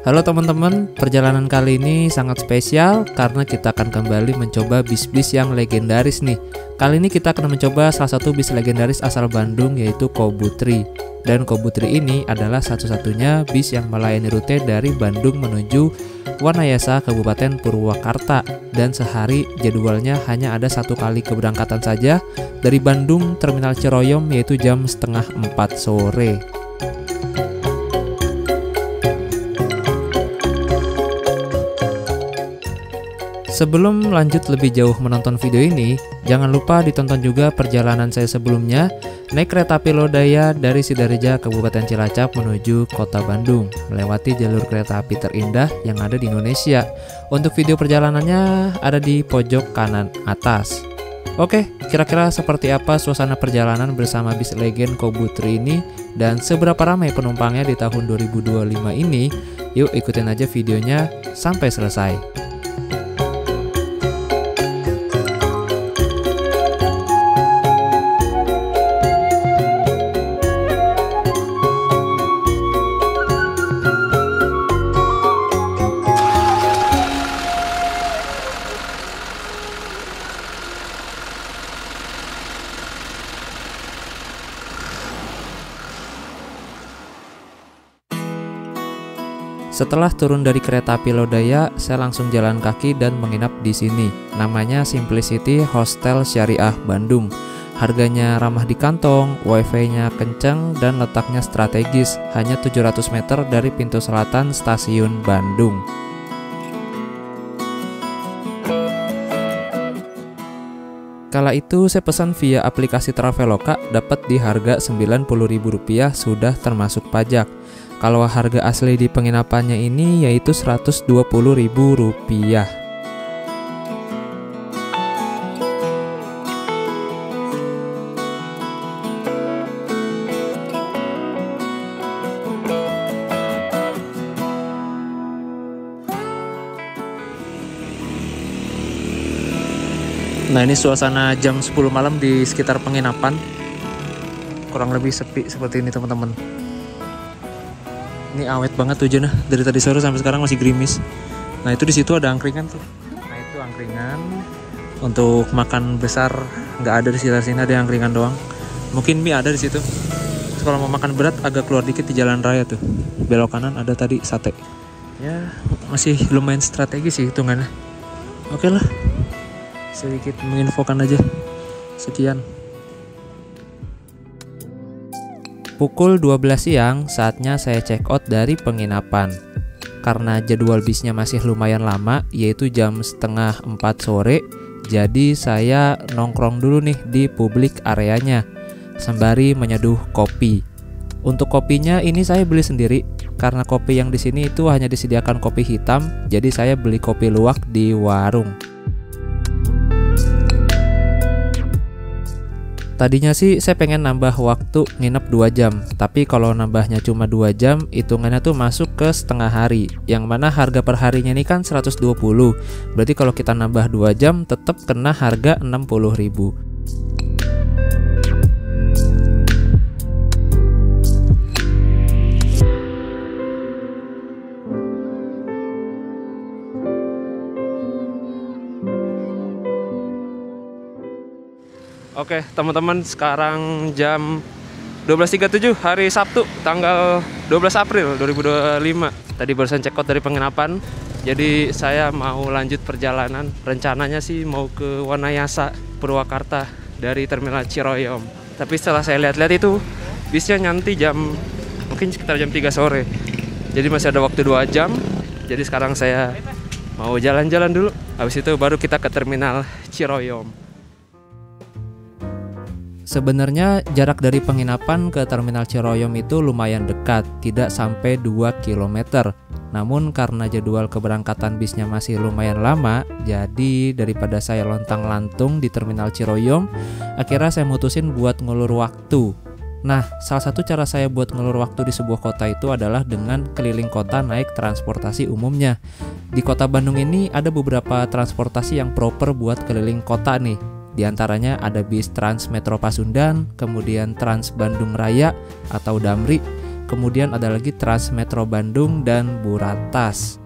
Halo teman-teman, perjalanan kali ini sangat spesial karena kita akan kembali mencoba bis-bis yang legendaris nih. Kali ini kita akan mencoba salah satu bis legendaris asal Bandung, yaitu Kobutri. Dan Kobutri ini adalah satu-satunya bis yang melayani rute dari Bandung menuju Wanayasa, Kabupaten Purwakarta. Dan sehari jadwalnya hanya ada satu kali keberangkatan saja dari Bandung Terminal Ciroyom, yaitu jam setengah 4 sore. Sebelum lanjut lebih jauh menonton video ini, jangan lupa ditonton juga perjalanan saya sebelumnya naik kereta api Lodaya dari Sidareja, Kabupaten Cilacap menuju kota Bandung, melewati jalur kereta api terindah yang ada di Indonesia. Untuk video perjalanannya ada di pojok kanan atas. Oke, kira-kira seperti apa suasana perjalanan bersama bis legend Kobutri ini dan seberapa ramai penumpangnya di tahun 2025 ini? Yuk ikutin aja videonya sampai selesai. Setelah turun dari kereta api Lodaya, saya langsung jalan kaki dan menginap di sini. Namanya Simplicity Hostel Syariah Bandung. Harganya ramah di kantong, wifi-nya kenceng, dan letaknya strategis, hanya 700 meter dari pintu selatan stasiun Bandung. Kala itu saya pesan via aplikasi Traveloka, dapat di harga Rp90.000 sudah termasuk pajak. Kalau harga asli di penginapannya ini yaitu Rp120.000. Nah, ini suasana jam 10 malam di sekitar penginapan. Kurang lebih sepi seperti ini, teman-teman. Ini awet banget hujannya, dari tadi sore sampai sekarang masih gerimis. Nah, itu di situ ada angkringan tuh. Nah, itu angkringan. Untuk makan besar nggak ada di sekitar sini, ada angkringan doang. Mungkin mie ada di situ. Terus kalau mau makan berat agak keluar dikit di jalan raya tuh. Belok kanan ada tadi sate. Ya, masih lumayan strategis sih hitungannya. Oke lah. Sedikit menginfokan aja. Sekian. Pukul 12 siang, saatnya saya check out dari penginapan. Karena jadwal bisnya masih lumayan lama, yaitu jam setengah 4 sore, jadi saya nongkrong dulu nih di publik areanya, sembari menyeduh kopi. Untuk kopinya ini saya beli sendiri, karena kopi yang di sini itu hanya disediakan kopi hitam, jadi saya beli kopi luwak di warung. Tadinya sih saya pengen nambah waktu nginep 2 jam, tapi kalau nambahnya cuma 2 jam, hitungannya tuh masuk ke setengah hari, yang mana harga per harinya ini kan 120. Berarti kalau kita nambah 2 jam tetap kena harga 60.000. Oke teman-teman, sekarang jam 12.37 hari Sabtu tanggal 12 April 2025. Tadi barusan check out dari penginapan, jadi saya mau lanjut perjalanan. Rencananya sih mau ke Wanayasa, Purwakarta dari Terminal Ciroyom. Tapi setelah saya lihat-lihat itu bisnya nanti mungkin sekitar jam 3 sore. Jadi masih ada waktu 2 jam. Jadi sekarang saya mau jalan-jalan dulu. Habis itu baru kita ke Terminal Ciroyom. Sebenarnya jarak dari penginapan ke Terminal Ciroyom itu lumayan dekat, tidak sampai 2 km. Namun karena jadwal keberangkatan bisnya masih lumayan lama, jadi daripada saya lontang-lantung di Terminal Ciroyom, akhirnya saya mutusin buat ngulur waktu. Nah, salah satu cara saya buat ngulur waktu di sebuah kota itu adalah dengan keliling kota naik transportasi umumnya. Di kota Bandung ini ada beberapa transportasi yang proper buat keliling kota nih. Di antaranya ada bis Trans Metro Pasundan, kemudian Trans Bandung Raya atau Damri, kemudian ada lagi Trans Metro Bandung dan Buratas.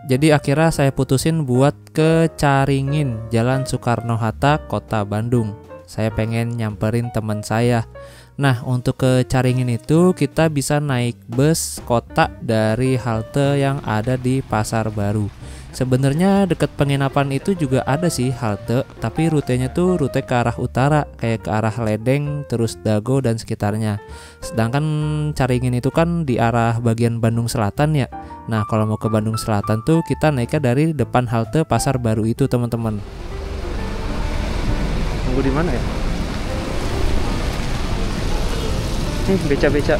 Jadi akhirnya saya putusin buat ke Caringin, Jalan Soekarno-Hatta, Kota Bandung. Saya pengen nyamperin teman saya. Nah, untuk ke Caringin itu kita bisa naik bus kota dari halte yang ada di Pasar Baru. Sebenarnya dekat penginapan itu juga ada sih halte, tapi rutenya tuh rute ke arah utara, kayak ke arah Ledeng, terus Dago dan sekitarnya. Sedangkan Caringin itu kan di arah bagian Bandung Selatan ya. Nah, kalau mau ke Bandung Selatan tuh kita naiknya dari depan halte Pasar Baru itu, teman-teman. Tunggu di mana ya? Beca-beca.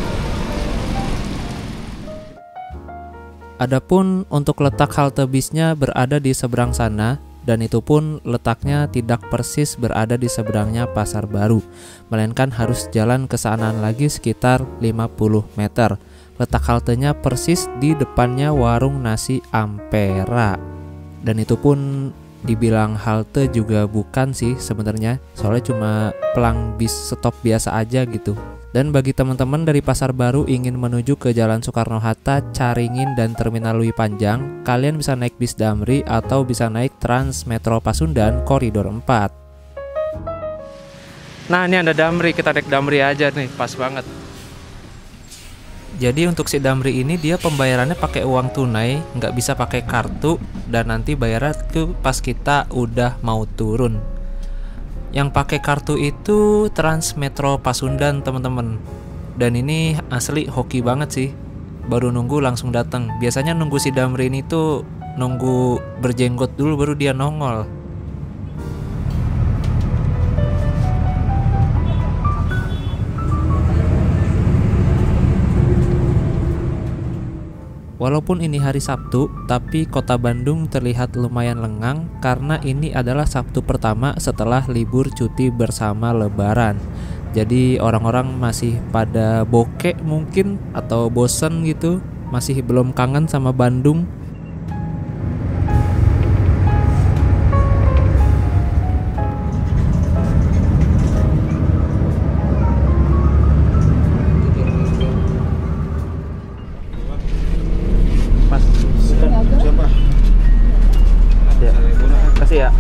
Adapun untuk letak halte bisnya berada di seberang sana, dan itu pun letaknya tidak persis berada di seberangnya Pasar Baru, melainkan harus jalan ke sana lagi sekitar 50 meter. Letak haltenya persis di depannya warung nasi Ampera, dan itu pun dibilang halte juga bukan sih sebenarnya, soalnya cuma pelang bis stop biasa aja gitu. Dan bagi teman-teman dari Pasar Baru ingin menuju ke Jalan Soekarno-Hatta, Caringin, dan Terminal Lewi Panjang, kalian bisa naik bis Damri atau bisa naik Trans Metro Pasundan Koridor 4. Nah, ini ada Damri, kita naik Damri aja nih, pas banget. Jadi untuk si Damri ini dia pembayarannya pakai uang tunai, nggak bisa pakai kartu, dan nanti bayarnya tuh pas kita udah mau turun. Yang pakai kartu itu Trans Metro Pasundan, teman-teman. Dan ini asli hoki banget sih. Baru nunggu langsung datang. Biasanya nunggu si Damri ini tuh nunggu berjenggot dulu baru dia nongol. Walaupun ini hari Sabtu, tapi kota Bandung terlihat lumayan lengang karena ini adalah Sabtu pertama setelah libur cuti bersama Lebaran. Jadi orang-orang masih pada bokek mungkin atau bosen gitu, masih belum kangen sama Bandung. Ya.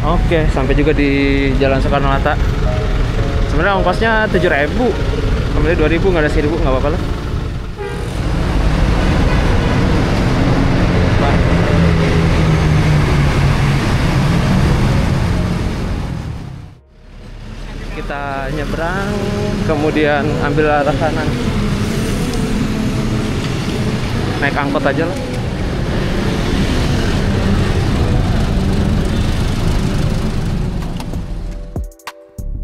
Oke, sampai juga di Jalan Soekarno-Hatta. Sebenarnya ongkosnya 7.000, kembali 2.000, nggak ada 1.000, nggak apa-apa lah. Kita nyebrang, kemudian ambil arah kanan. Naik angkot aja lah.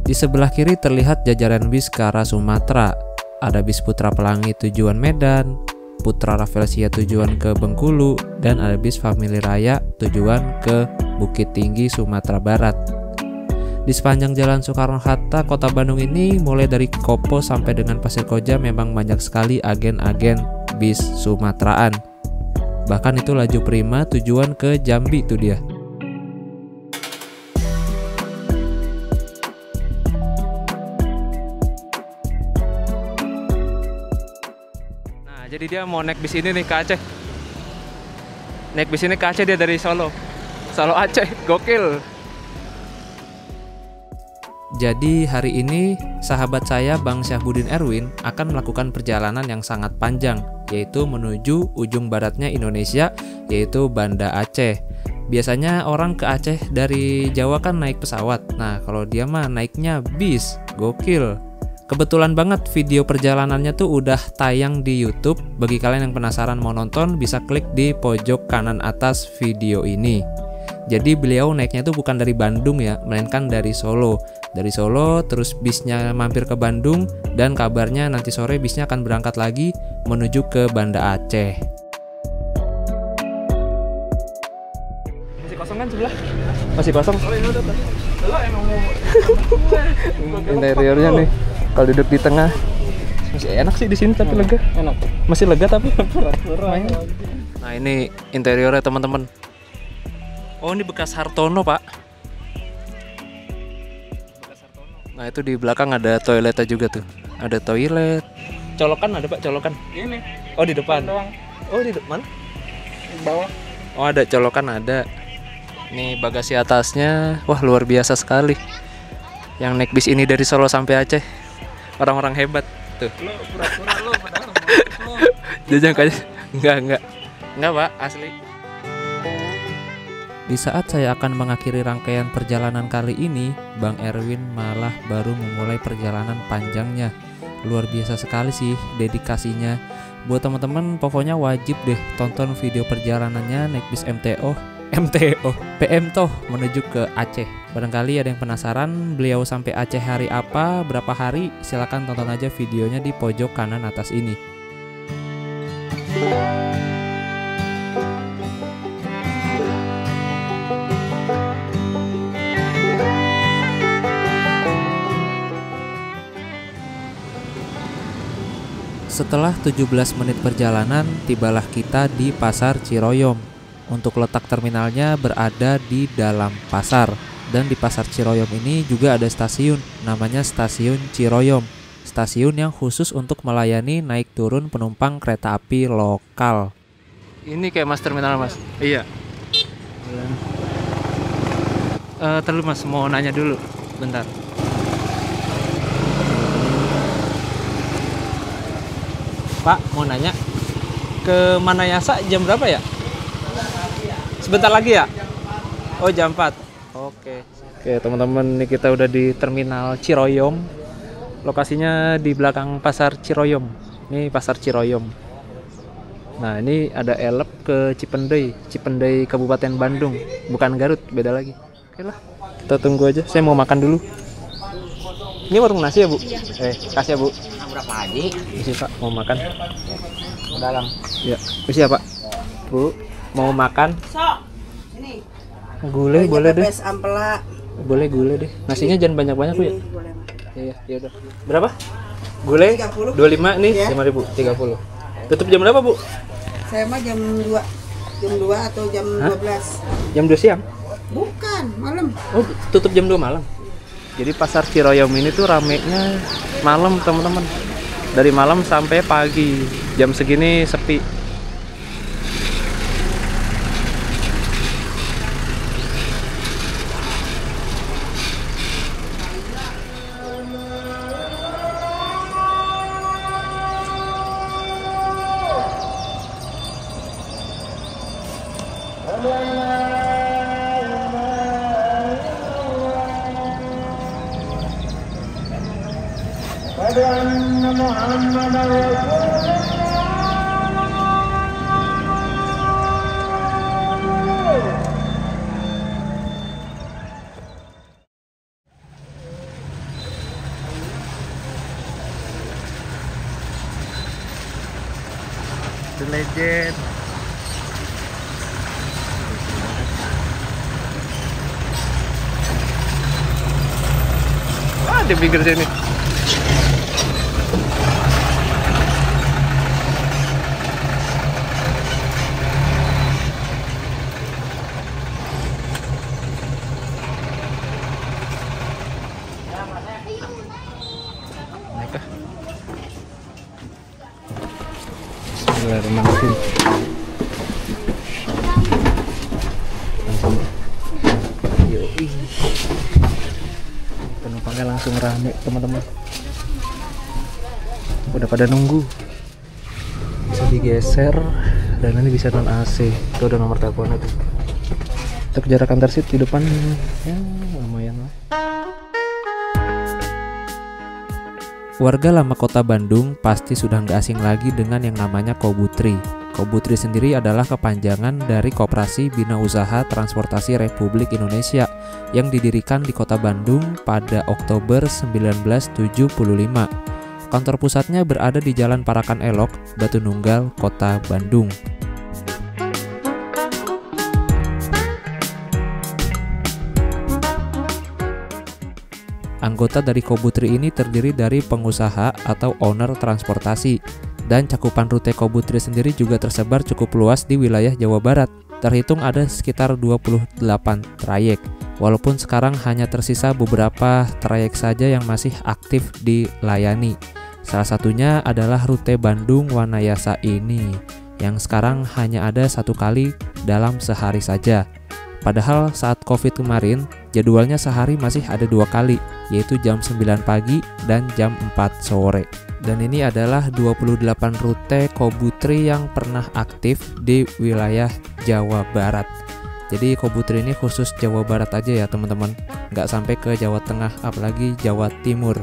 Di sebelah kiri terlihat jajaran bis ke arah Sumatera. Ada bis Putra Pelangi tujuan Medan, Putra Rafflesia tujuan ke Bengkulu, dan ada bis Family Raya tujuan ke Bukit Tinggi, Sumatera Barat. Di sepanjang Jalan Soekarno-Hatta, Kota Bandung ini mulai dari Kopo sampai dengan Pasir Koja memang banyak sekali agen-agen bis Sumateraan. Bahkan itu laju prima tujuan ke Jambi tuh dia. Jadi dia mau naik bis ini nih ke Aceh. Naik bis ini ke Aceh, dia dari Solo. Solo Aceh, gokil. Jadi hari ini sahabat saya Bang Syahbudin Erwin akan melakukan perjalanan yang sangat panjang, yaitu menuju ujung baratnya Indonesia, yaitu Banda Aceh. Biasanya orang ke Aceh dari Jawa kan naik pesawat. Nah, kalau dia mah naiknya bis, gokil. Kebetulan banget video perjalanannya tuh udah tayang di YouTube. Bagi kalian yang penasaran mau nonton, bisa klik di pojok kanan atas video ini. Jadi beliau naiknya tuh bukan dari Bandung ya, melainkan dari Solo. Dari Solo terus bisnya mampir ke Bandung, dan kabarnya nanti sore bisnya akan berangkat lagi menuju ke Banda Aceh. Masih kosong kan sebelah? Masih kosong? Interiornya nih, kalau duduk di tengah masih enak sih di sini, tapi lega. Enak. Masih lega tapi berat. Nah, ini interiornya teman-teman. Oh, ini bekas Hartono, Pak. Nah itu di belakang ada toiletnya juga tuh. Ada toilet. Colokan ada Pak, colokan. Ini. Oh di depan. Doang. Oh di depan. Di bawah. Oh ada colokan ada. Nih bagasi atasnya, wah luar biasa sekali. Yang naik bis ini dari Solo sampai Aceh, orang-orang hebat tuh. Lo pura-pura lo padahal mau lo. Jajang kayak enggak Pak, asli. Di saat saya akan mengakhiri rangkaian perjalanan kali ini, Bang Erwin malah baru memulai perjalanan panjangnya. Luar biasa sekali sih dedikasinya. Buat teman-teman pokoknya wajib deh tonton video perjalanannya naik bis PM Toh menuju ke Aceh. Barangkali ada yang penasaran beliau sampai Aceh hari apa, berapa hari, silahkan tonton aja videonya di pojok kanan atas ini. Setelah 17 menit perjalanan, tibalah kita di Pasar Ciroyom. Untuk letak terminalnya berada di dalam pasar. Dan di Pasar Ciroyom ini juga ada stasiun, namanya Stasiun Ciroyom. Stasiun yang khusus untuk melayani naik turun penumpang kereta api lokal. Ini kayak mas terminal mas. Iya. Terlalu mas, mau nanya dulu, bentar. Pak, mau nanya ke Manayasa jam berapa ya? Sebentar lagi ya? Oh jam 4. Oke, teman-teman, ini kita udah di terminal Ciroyom. Lokasinya di belakang Pasar Ciroyom. Ini Pasar Ciroyom. Nah ini ada elep ke Cipendei Kabupaten Bandung. Bukan Garut, beda lagi. Oke lah, kita tunggu aja. Saya mau makan dulu. Ini warung nasi ya Bu? Iya. Kasih ya Bu. Berapa aja? Isi Pak, mau makan. Dalam. Ya, isi ya Pak. Bu, mau makan? Sok. Ini. Gulai boleh deh. Ampela. Boleh gulai deh. Nasinya jangan banyak-banyak Bu ya. Boleh. Iya, ya udah. Berapa? Gulai 30. 25 nih, Ya. 5.000, 30. Tutup jam berapa, Bu? Saya mah jam 2. Jam 2 atau jam Hah? 12. Jam 2 siang. Bukan, malam. Oh, tutup jam 2 malam. Jadi Pasar Ciroyom ini tuh ramenya malam, teman-teman. Dari malam sampai pagi. Jam segini sepi. The Legend. Di pinggir sini. Naikah? Bismillahirrahmanirrahim. Yoi. Penumpangnya langsung rame, teman-teman. Udah pada nunggu. Bisa digeser dan ini bisa non AC. Itu ada nomor teleponnya tuh. Untuk jarak antar seat di depan ya lumayan lah. Warga lama kota Bandung pasti sudah nggak asing lagi dengan yang namanya Kobutri. Kobutri sendiri adalah kepanjangan dari Koperasi Bina Usaha Transportasi Republik Indonesia yang didirikan di kota Bandung pada Oktober 1975. Kantor pusatnya berada di Jalan Parakan Elok, Batu Nunggal, Kota Bandung. Anggota dari Kobutri ini terdiri dari pengusaha atau owner transportasi, dan cakupan rute Kobutri sendiri juga tersebar cukup luas di wilayah Jawa Barat. Terhitung ada sekitar 28 trayek. walaupun sekarang hanya tersisa beberapa trayek saja yang masih aktif dilayani. Salah satunya adalah rute Bandung-Wanayasa ini, yang sekarang hanya ada 1 kali dalam sehari saja. Padahal saat COVID kemarin, jadwalnya sehari masih ada 2 kali, yaitu jam 9 pagi dan jam 4 sore. Dan ini adalah 28 rute Kobu Tri yang pernah aktif di wilayah Jawa Barat. Jadi Kobu Tri ini khusus Jawa Barat aja ya teman-teman, nggak sampai ke Jawa Tengah apalagi Jawa Timur.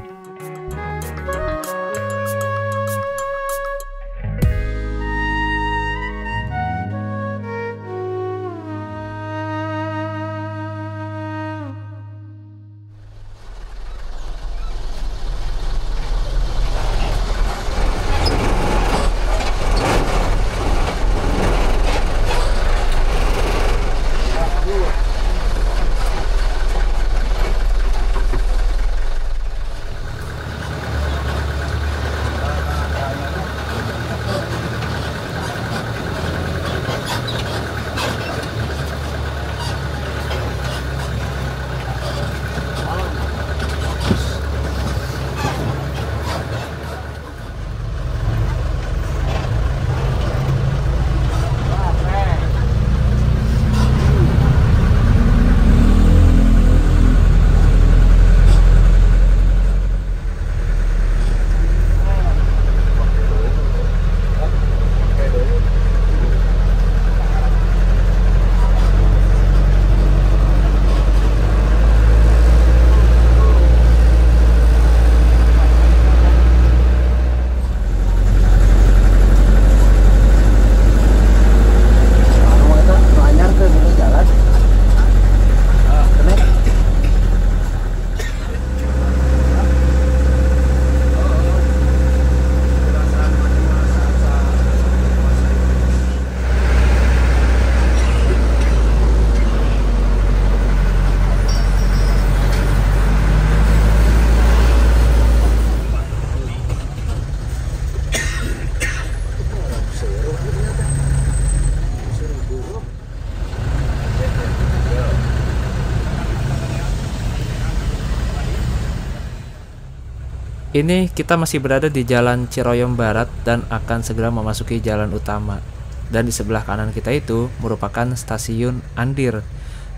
Ini kita masih berada di Jalan Ciroyom Barat dan akan segera memasuki jalan utama. Dan di sebelah kanan kita itu merupakan stasiun Andir.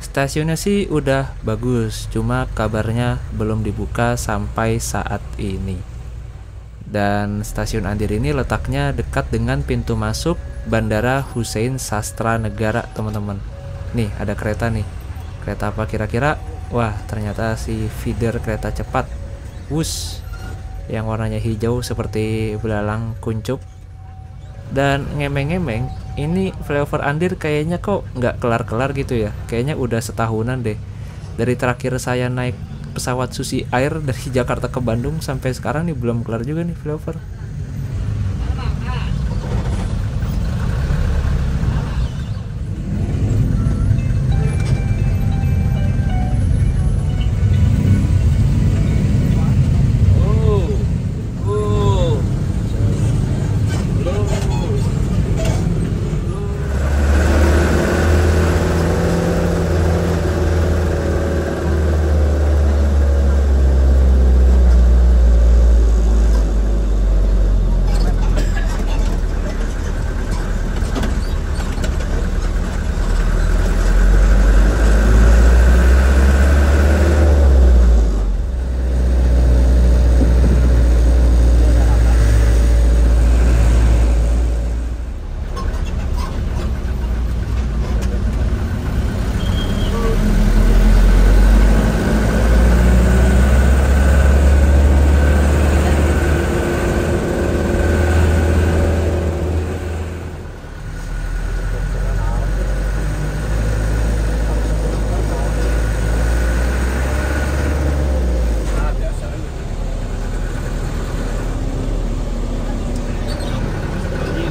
Stasiunnya sih udah bagus, cuma kabarnya belum dibuka sampai saat ini. Dan stasiun Andir ini letaknya dekat dengan pintu masuk Bandara Hussein Sastra Negara, teman-teman. Nih, ada kereta nih. Kereta apa kira-kira? Wah, ternyata si feeder kereta cepat Wus yang warnanya hijau seperti belalang kuncup. Dan ngemeng-ngemeng, ini flyover Andir kayaknya kok nggak kelar-kelar gitu ya. Kayaknya udah setahunan deh. Dari terakhir saya naik pesawat Susi Air dari Jakarta ke Bandung sampai sekarang nih belum kelar juga nih flyover.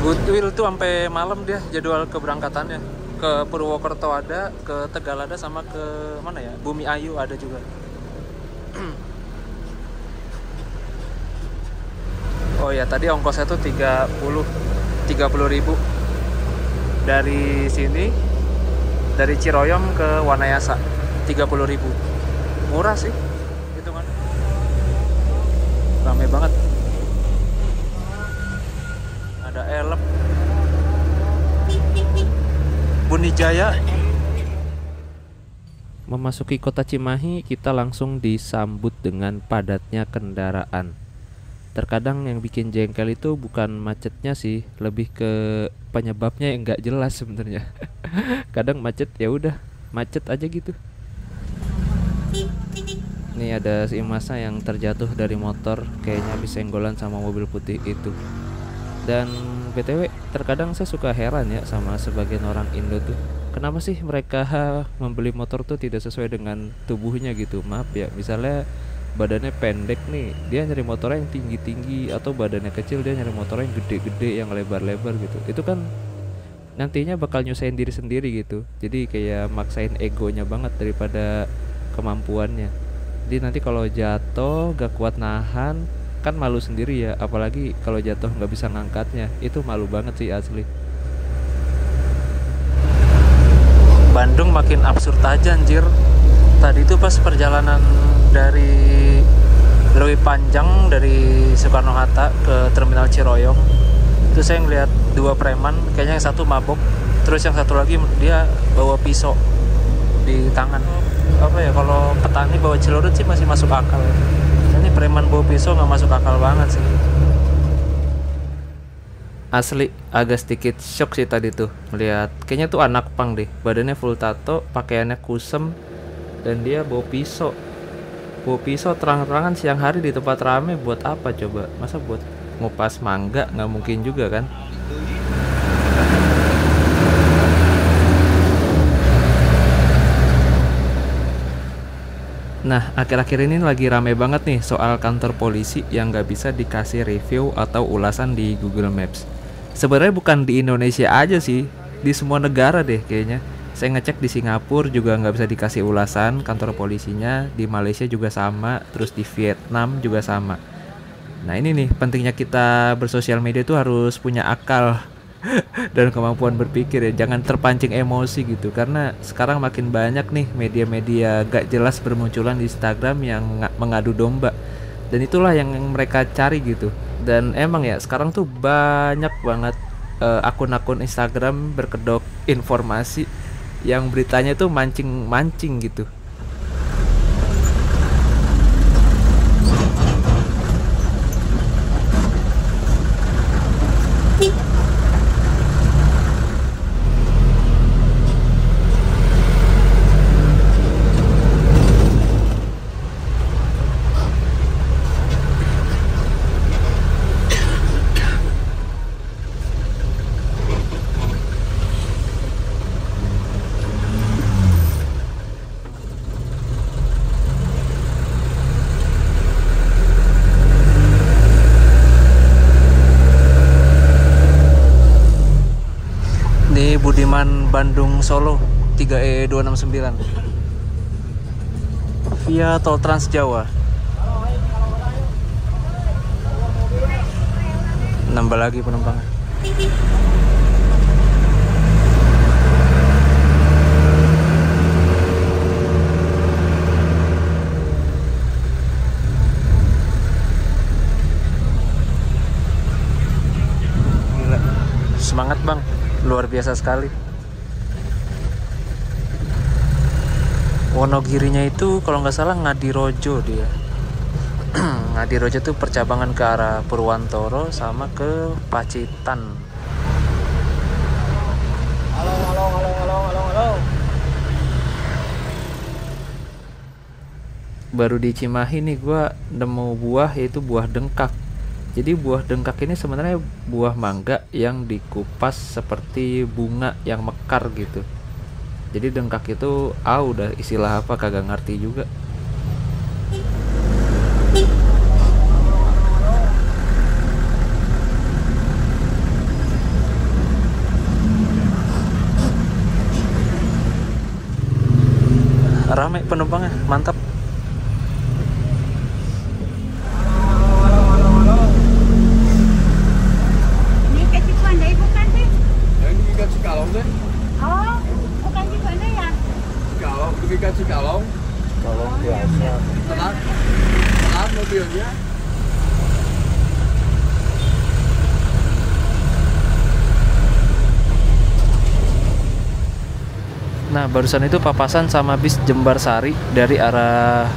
Goodwill tuh sampai malam dia jadwal keberangkatannya. Ke Purwokerto ada, ke Tegal ada, sama ke mana ya? Bumi Ayu ada juga. Oh ya, tadi ongkosnya tuh 30.000 dari sini, dari Ciroyom ke Wanayasa. 30.000. Murah sih itu kan. Rame banget. Ada elep, Bunijaya. Memasuki kota Cimahi, kita langsung disambut dengan padatnya kendaraan. Terkadang yang bikin jengkel itu bukan macetnya sih, lebih ke penyebabnya yang nggak jelas sebenarnya. Kadang macet ya udah macet aja gitu. Nih ada si masa yang terjatuh dari motor, kayaknya habis senggolan sama mobil putih itu. Dan BTW, terkadang saya suka heran ya sama sebagian orang Indo tuh. Kenapa sih mereka membeli motor tuh tidak sesuai dengan tubuhnya gitu? Maaf ya, misalnya badannya pendek nih, dia nyari motor yang tinggi-tinggi, atau badannya kecil dia nyari motor yang gede-gede, yang lebar-lebar gitu. Itu kan nantinya bakal nyusahin diri sendiri gitu. Jadi kayak maksain egonya banget daripada kemampuannya. Jadi nanti kalau jatuh gak kuat nahan, kan malu sendiri ya. Apalagi kalau jatuh gak bisa ngangkatnya, itu malu banget sih asli. Bandung makin absurd aja anjir. Tadi itu pas perjalanan dari Lewi Panjang dari Soekarno-Hatta ke Terminal Ciroyong, itu saya ngeliat 2 preman, kayaknya yang satu mabok, terus yang satu lagi dia bawa pisau di tangan. Apa ya, kalau petani bawa celurit sih masih masuk akal. Ini preman bawa pisau nggak masuk akal banget sih. Asli agak sedikit shock sih tadi tuh melihat, kayaknya tuh anak pang deh, badannya full tato, pakaiannya kusem, dan dia bawa pisau terang-terangan siang hari di tempat rame. Buat apa coba? Masa buat ngupas mangga? Nggak mungkin juga kan. Nah, akhir-akhir ini lagi rame banget nih soal kantor polisi yang nggak bisa dikasih review atau ulasan di Google Maps. Sebenarnya bukan di Indonesia aja sih, di semua negara deh kayaknya. Saya ngecek di Singapura juga nggak bisa dikasih ulasan kantor polisinya, di Malaysia juga sama, terus di Vietnam juga sama. Nah ini nih pentingnya kita bersosial media tuh harus punya akal dan kemampuan berpikir ya, jangan terpancing emosi gitu. Karena sekarang makin banyak nih media-media gak jelas bermunculan di Instagram yang mengadu domba, dan itulah yang mereka cari gitu. Dan emang ya sekarang tuh banyak banget akun-akun Instagram berkedok informasi yang beritanya tuh mancing-mancing gitu. Budiman Bandung Solo 3E269 via tol Trans Jawa. Nambah lagi penumpangnya. Gila, semangat bang. Luar biasa sekali. Wonogirinya itu kalau nggak salah Ngadirojo dia. Ngadirojo tuh percabangan ke arah Purwantoro sama ke Pacitan. Halo. Baru di Cimahi nih gua nemu buah, yaitu buah dengkak. Jadi buah dengkak ini sebenarnya buah mangga yang dikupas seperti bunga yang mekar gitu. Jadi dengkak itu udah istilah apa kagak ngerti juga. Rame penumpangnya, mantap. Cikalong deh. Oh, bukan di sana ya? Cikalong, demikian Cikalong. mobilnya. Nah, barusan itu papasan sama bis Jembar Sari dari arah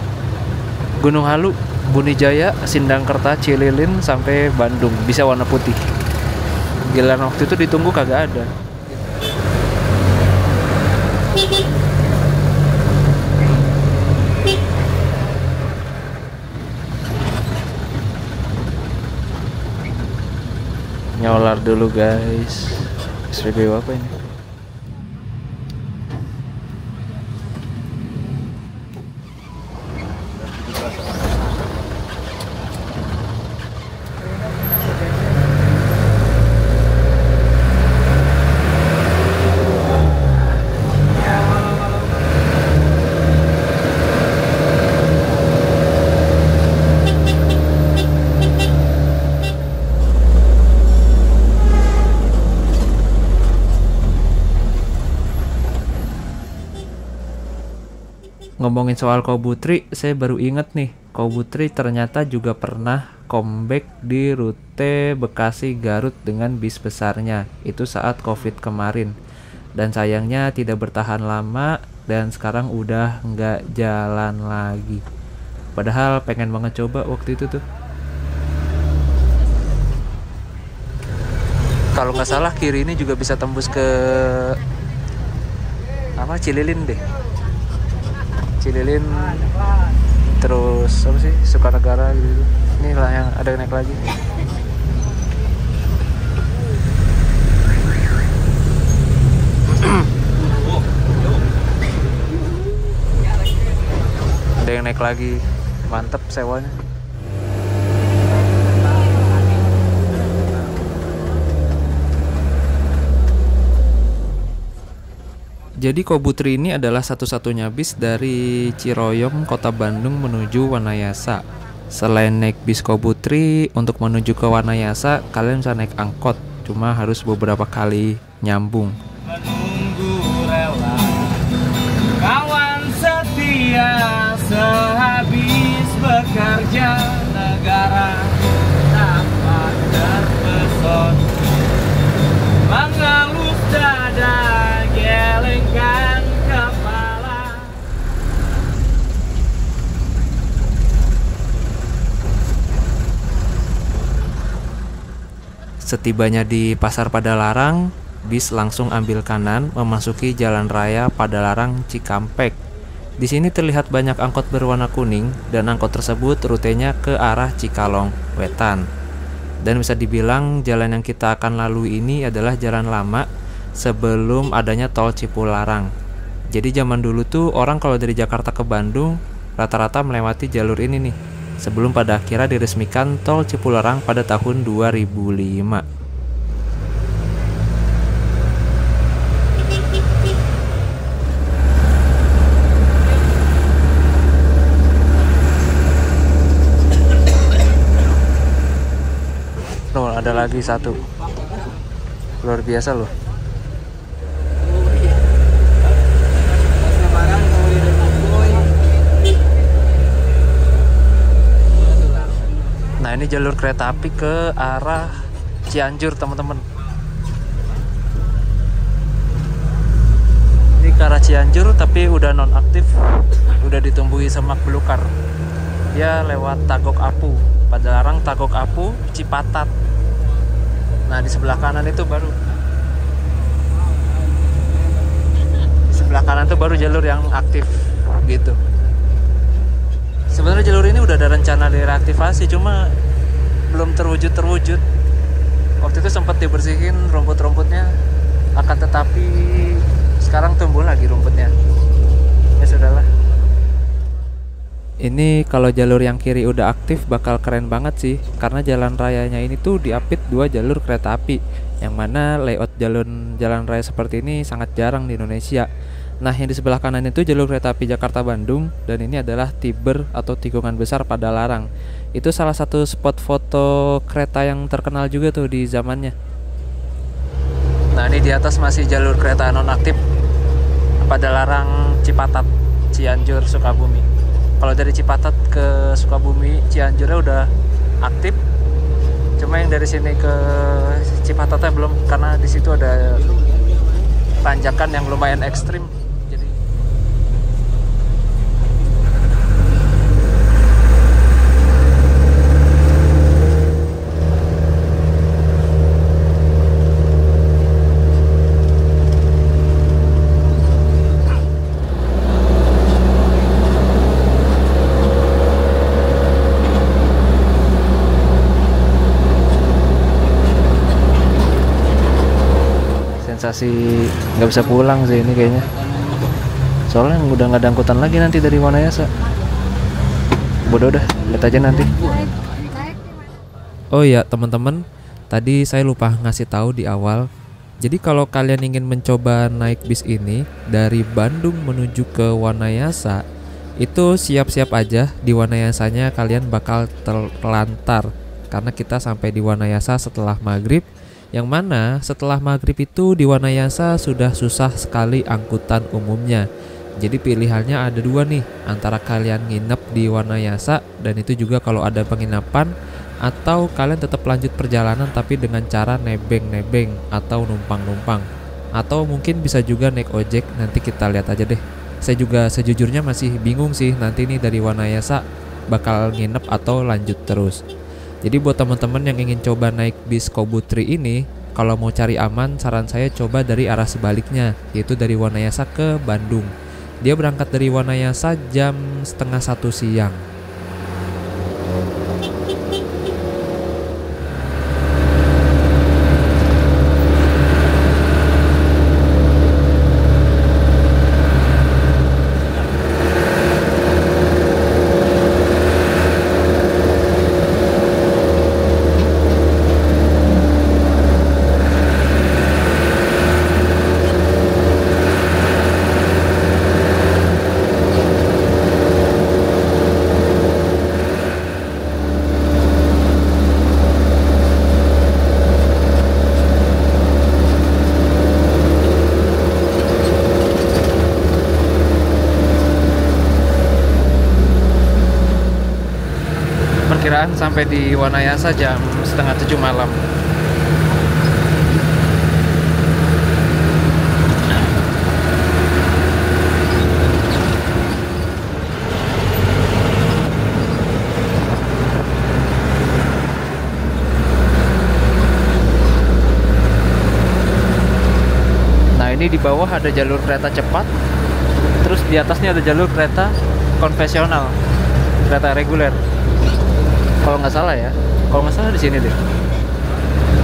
Gunung Halu, Bunijaya, Sindangkerta, Cililin sampai Bandung, bisa warna putih. Giliran waktu itu ditunggu kagak ada. Nyolar dulu guys. SPBU apa ini? Ngomongin soal Kobutri, saya baru inget nih, Kobutri ternyata juga pernah comeback di rute Bekasi Garut dengan bis besarnya. Itu saat COVID kemarin. Dan sayangnya tidak bertahan lama dan sekarang udah nggak jalan lagi. Padahal pengen banget coba waktu itu tuh. Kalau nggak salah kiri ini juga bisa tembus ke apa Cililin deh. Cililin terus apa sih Sukanegara gitu. Inilah yang ada naik lagi. Ada yang naik lagi, mantep sewanya. Jadi Kobutri ini adalah satu-satunya bis dari Ciroyom, Kota Bandung menuju Wanayasa. Selain naik bis Kobutri, untuk menuju ke Wanayasa, kalian bisa naik angkot. Cuma harus beberapa kali nyambung. Menunggu rela, kawan setia sehabis bekerja negara dapat terpesona. Mengalus dada, gelengkan kepala. Setibanya di Pasar Padalarang, bis langsung ambil kanan memasuki Jalan Raya Padalarang Cikampek. Di sini terlihat banyak angkot berwarna kuning dan angkot tersebut rutenya ke arah Cikalong, Wetan. Dan bisa dibilang jalan yang kita akan lalui ini adalah jalan lama sebelum adanya tol Cipularang. Jadi zaman dulu tuh orang kalau dari Jakarta ke Bandung rata-rata melewati jalur ini nih, sebelum pada akhirnya diresmikan tol Cipularang pada tahun 2005. Loh, ada lagi satu. Luar biasa loh. Nah, ini jalur kereta api ke arah Cianjur, teman-teman. Ini ke arah Cianjur tapi udah nonaktif, udah ditumbuhi semak belukar. Dia lewat Tagok Apu, Padalarang, Tagok Apu, Cipatat. Nah, di sebelah kanan itu baru. Di sebelah kanan itu baru jalur yang aktif gitu. Sebenarnya jalur ini udah ada rencana direaktivasi, cuma belum terwujud. Waktu itu sempat dibersihin rumput-rumputnya, akan tetapi sekarang tumbuh lagi rumputnya. Ya sudahlah. Ini kalau jalur yang kiri udah aktif bakal keren banget sih, karena jalan rayanya ini tuh diapit 2 jalur kereta api, yang mana layout jalan raya seperti ini sangat jarang di Indonesia. Nah, yang di sebelah kanan itu jalur kereta api Jakarta-Bandung, dan ini adalah Tiber atau tikungan besar Padalarang. Itu salah satu spot foto kereta yang terkenal juga tuh di zamannya. Nah, ini di atas masih jalur kereta nonaktif Padalarang, Cipatat, Cianjur, Sukabumi. Kalau dari Cipatat ke Sukabumi, Cianjurnya udah aktif. Cuma yang dari sini ke Cipatatnya belum, karena di situ ada tanjakan yang lumayan ekstrim. Jadi sensasi nggak bisa pulang sih ini kayaknya, soalnya udah nggak ada angkutan lagi nanti dari Wanayasa. Bodoh dah, lihat aja nanti. Oh iya teman-teman, tadi saya lupa ngasih tahu di awal. Jadi kalau kalian ingin mencoba naik bis ini dari Bandung menuju ke Wanayasa, itu siap-siap aja, di Wanayasanya kalian bakal terlantar karena kita sampai di Wanayasa setelah maghrib. Yang mana setelah maghrib itu di Wanayasa sudah susah sekali angkutan umumnya. Jadi pilihannya ada dua nih, antara kalian nginep di Wanayasa, dan itu juga kalau ada penginapan, atau kalian tetap lanjut perjalanan tapi dengan cara nebeng-nebeng atau numpang-numpang. Atau mungkin bisa juga naik ojek, nanti kita lihat aja deh. Saya juga sejujurnya masih bingung sih nanti nih dari Wanayasa bakal nginep atau lanjut terus. Jadi buat teman-teman yang ingin coba naik bis Kobutri ini, kalau mau cari aman, saran saya coba dari arah sebaliknya, yaitu dari Wanayasa ke Bandung. Dia berangkat dari Wanayasa jam 12:30 siang. Perkiraan sampai di Wanayasa jam 6:30 malam. Nah ini di bawah ada jalur kereta cepat, terus di atasnya ada jalur kereta konvensional, kereta reguler. Kalau nggak salah ya, kalau nggak salah di sini deh.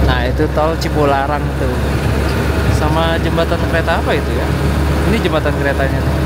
Nah itu tol Cipularang tuh, sama jembatan kereta apa itu ya? Ini jembatan keretanya nih.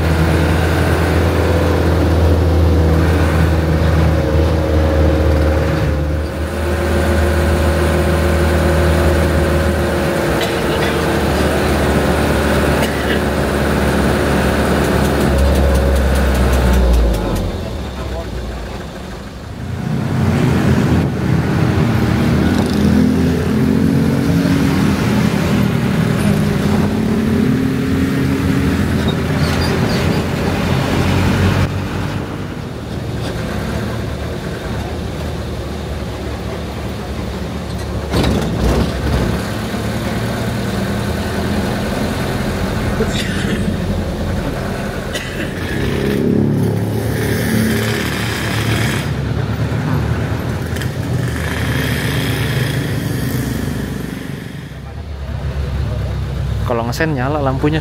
Kalau ngesen nyala lampunya,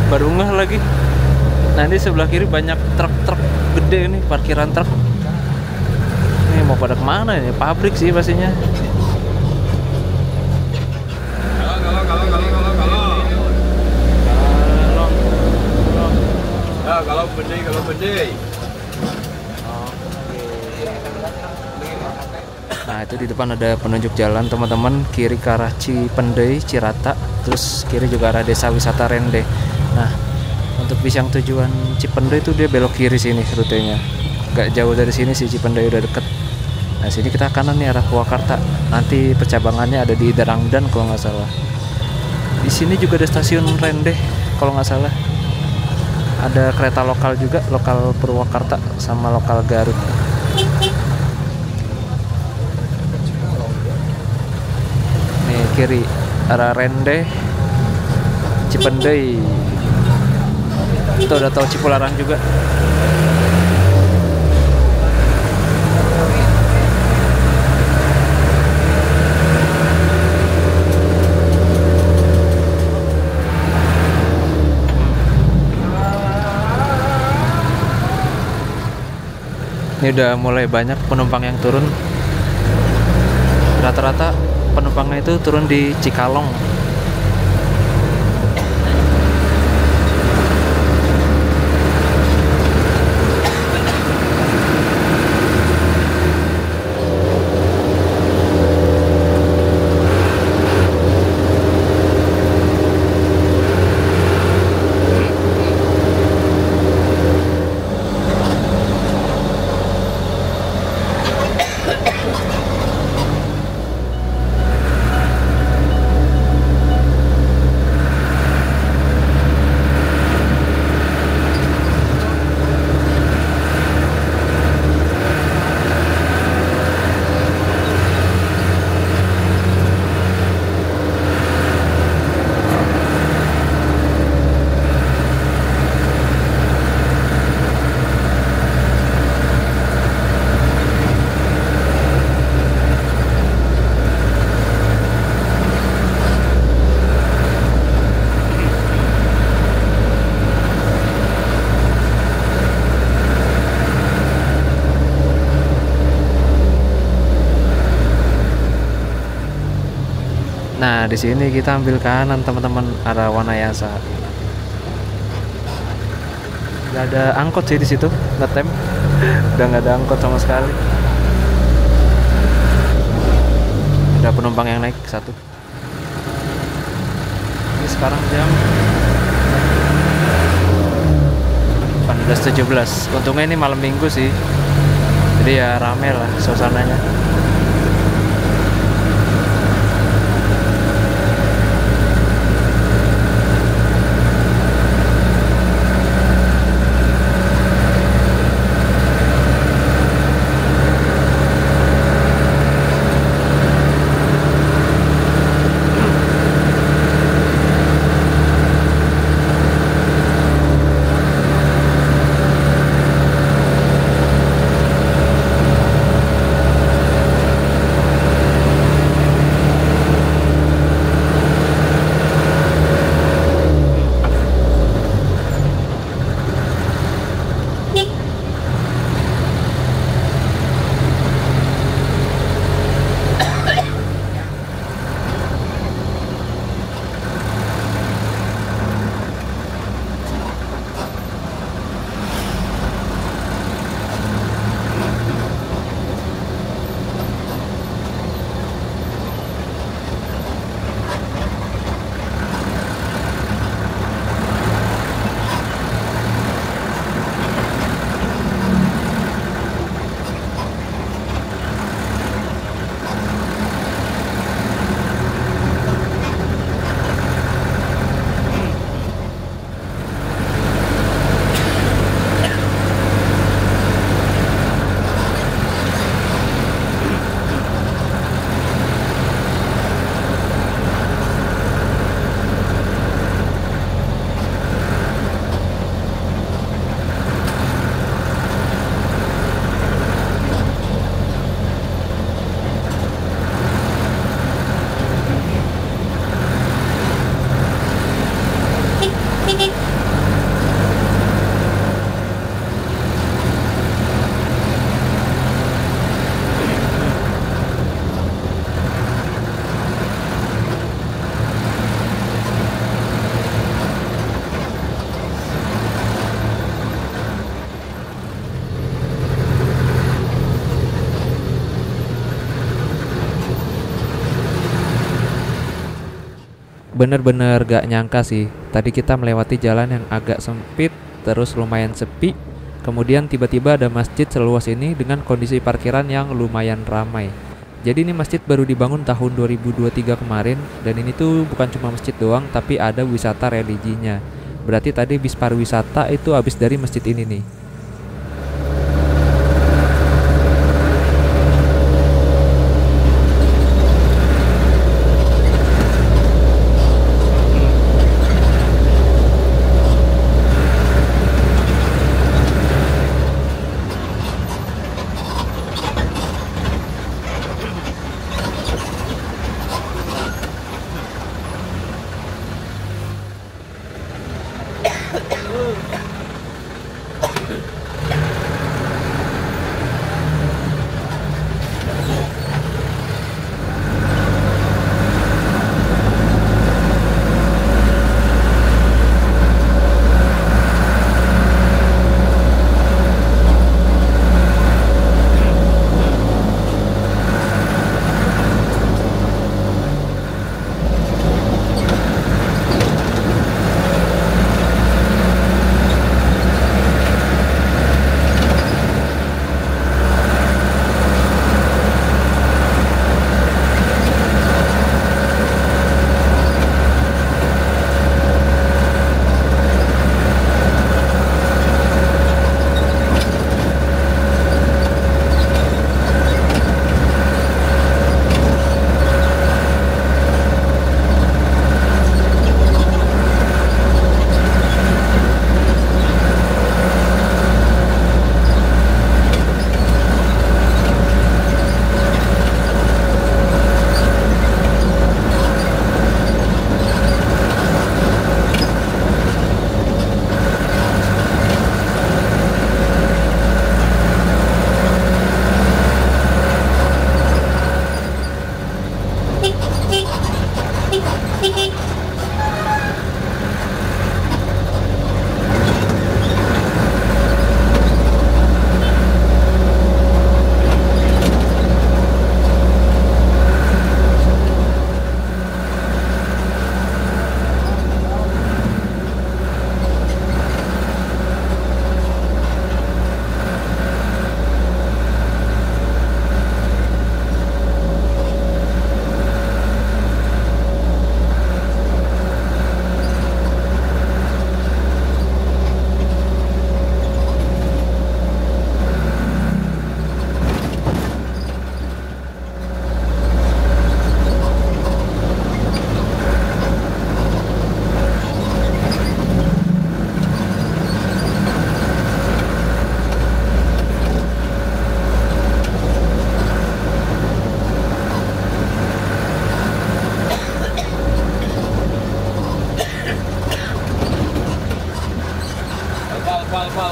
baru ngeh lagi. Nah di sebelah kiri banyak truk-truk gede nih, parkiran truk. Ini mau pada kemana ini? Pabrik sih pastinya. Kalau bedai. Nah itu di depan ada penunjuk jalan teman-teman, kiri ke arah Cipendei, Cirata, terus kiri juga arah desa wisata Rende. Nah untuk bis yang tujuan Cipendei itu dia belok kiri sini rutenya, gak jauh dari sini sih, Cipendei udah deket. Nah sini kita kanan nih arah Purwakarta, nanti percabangannya ada di Derangdan kalau nggak salah. Di sini juga ada stasiun Rende kalau nggak salah. Ada kereta lokal juga, lokal Purwakarta sama lokal Garut. Nih kiri arah Rende, Cipendei. Itu udah tol Cipularang juga. Ini udah mulai banyak penumpang yang turun. Rata-rata penumpangnya itu turun di Cikalong. Nah, di sini kita ambil kanan teman-teman, arah Wanayasa. Gak ada angkot sih di situ, ngetem. Udah nggak ada angkot sama sekali. Ada penumpang yang naik satu. Ini sekarang jam 18.17. Untungnya ini malam minggu sih, jadi ya rame lah suasananya. Bener-bener gak nyangka sih, tadi kita melewati jalan yang agak sempit, terus lumayan sepi. Kemudian tiba-tiba ada masjid seluas ini dengan kondisi parkiran yang lumayan ramai. Jadi ini masjid baru dibangun tahun 2023 kemarin, dan ini tuh bukan cuma masjid doang, tapi ada wisata religinya. Berarti tadi bis pariwisata itu habis dari masjid ini nih.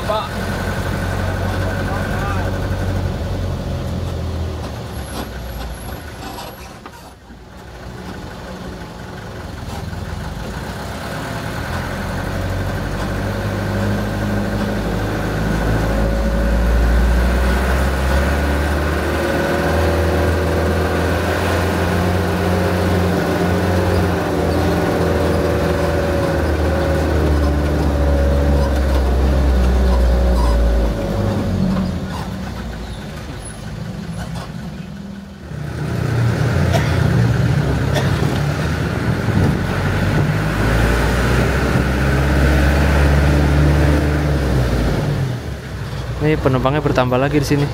Pak. Ini penumpangnya bertambah lagi di sini.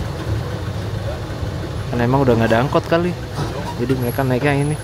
Karena emang udah nggak ada angkot kali. Jadi mereka naiknya ini.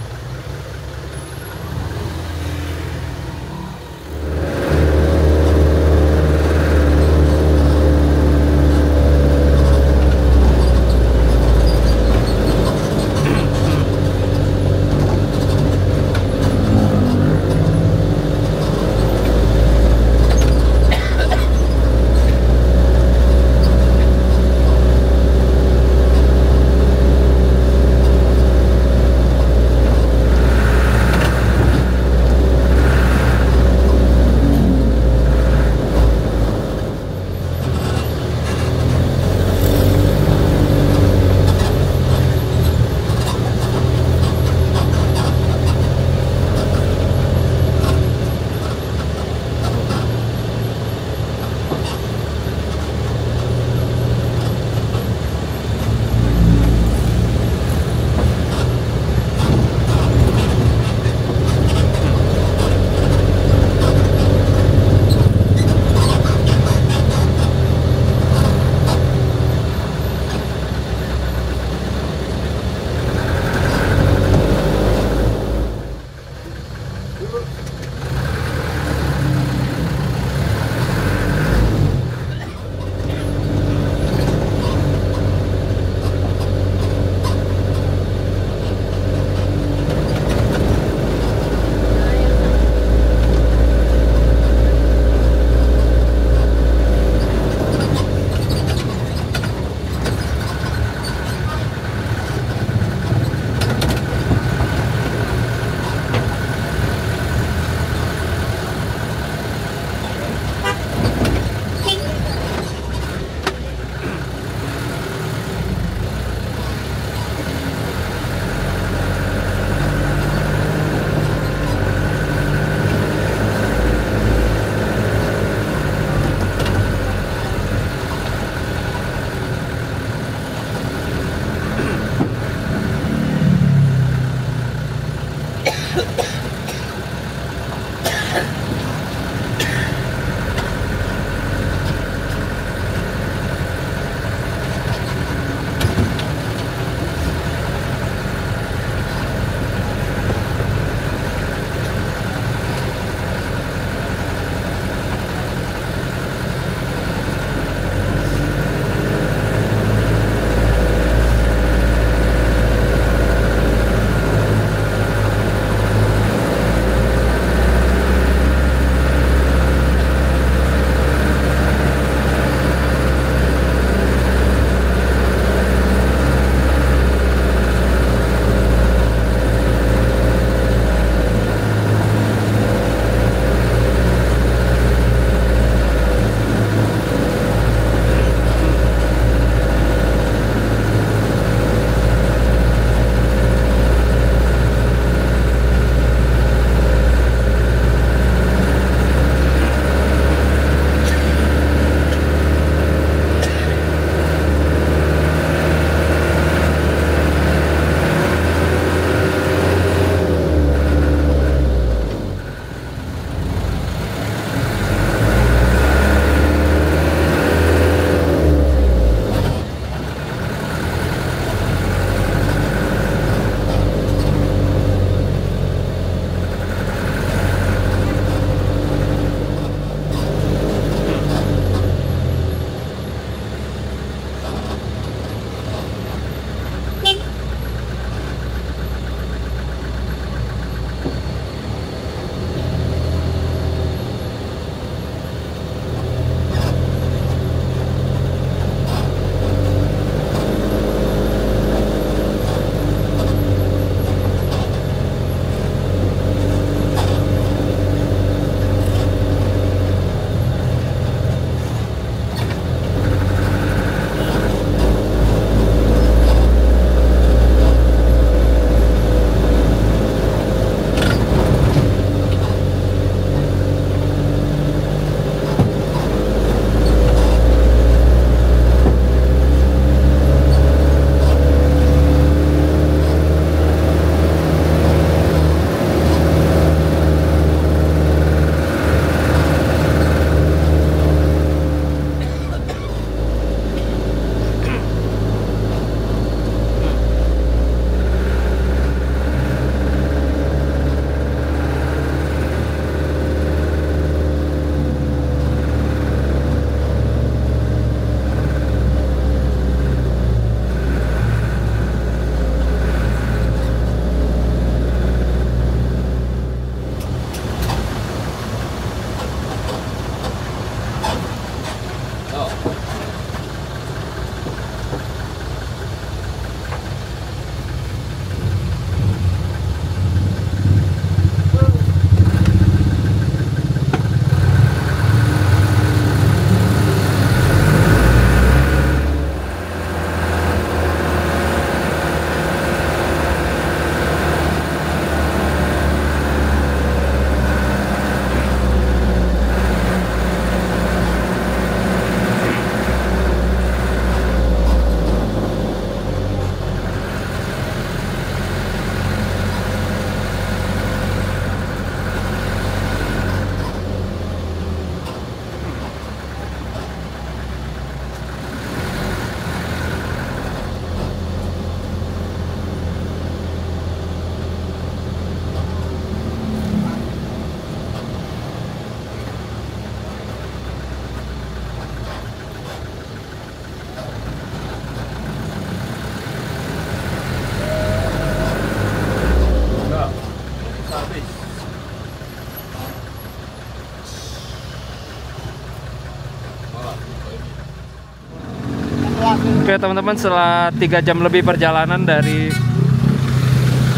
Oke teman-teman, setelah 3 jam lebih perjalanan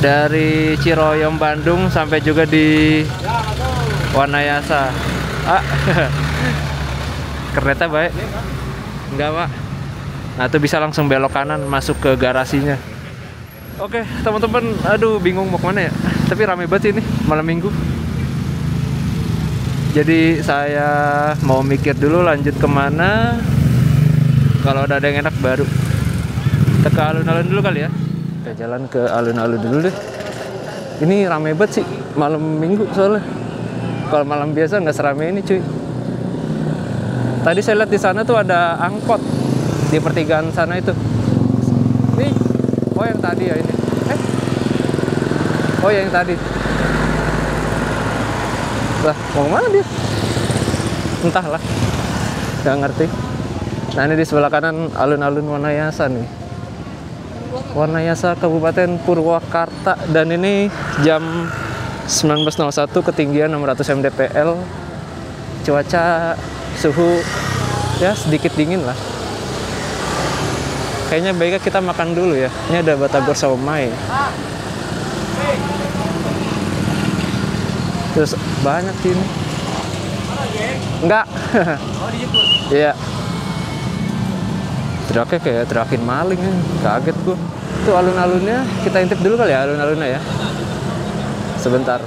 dari Ciroyom Bandung sampai juga di Wanayasa. Kereta baik? Enggak pak. Nah itu bisa langsung belok kanan masuk ke garasinya. Oke teman-teman, aduh bingung mau kemana ya. Tapi rame banget ini malam minggu. Jadi saya mau mikir dulu lanjut kemana. Kalau udah ada yang enak baru kita ke alun-alun dulu kali ya. Kita jalan ke alun-alun dulu deh. Ini rame banget sih malam minggu soalnya. Kalau malam biasa nggak serame ini cuy. Tadi saya lihat di sana tuh ada angkot di pertigaan sana itu. Nih, oh yang tadi ya ini. Oh yang tadi. Lah, mau kemana dia? Entahlah, nggak ngerti. Nah ini di sebelah kanan alun-alun Wanayasa nih. Wanayasa Kabupaten Purwakarta. Dan ini jam 19.01, ketinggian 600 mdpl. Cuaca suhu ya sedikit dingin lah. Kayaknya baiknya kita makan dulu ya. Ini ada batagor somai. Terus banyak sih ini. Enggak. Iya. Teriaknya kayak teriakin maling ya. Kaget gua. Tuh alun-alunnya kita intip dulu kali ya, alun-alunnya ya. Sebentar.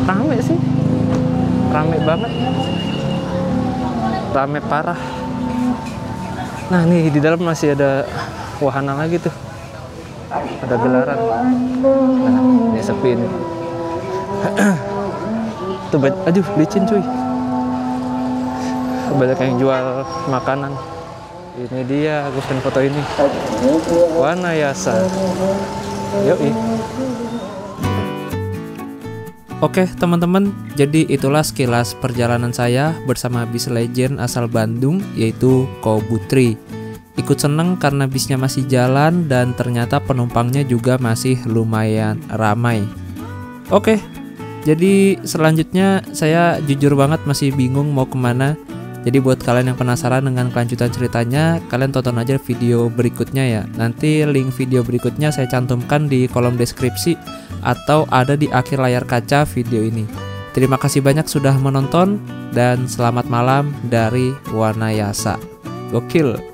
Rame sih. Rame banget. Rame parah. Nah nih di dalam masih ada wahana lagi tuh. Ada gelaran. Nah ini sepi nih. Tuh aduh licin cuy. Banyak yang jual makanan. Ini dia, aku pengen foto ini. Wanayasa. Yoi. Oke teman-teman, jadi itulah sekilas perjalanan saya bersama bis legend asal Bandung, yaitu Kobutri. Ikut seneng karena bisnya masih jalan dan ternyata penumpangnya juga masih lumayan ramai. Oke, jadi selanjutnya saya jujur banget masih bingung mau kemana. Jadi buat kalian yang penasaran dengan kelanjutan ceritanya, kalian tonton aja video berikutnya ya. Nanti link video berikutnya saya cantumkan di kolom deskripsi atau ada di akhir layar kaca video ini. Terima kasih banyak sudah menonton dan selamat malam dari Wanayasa. Gokil.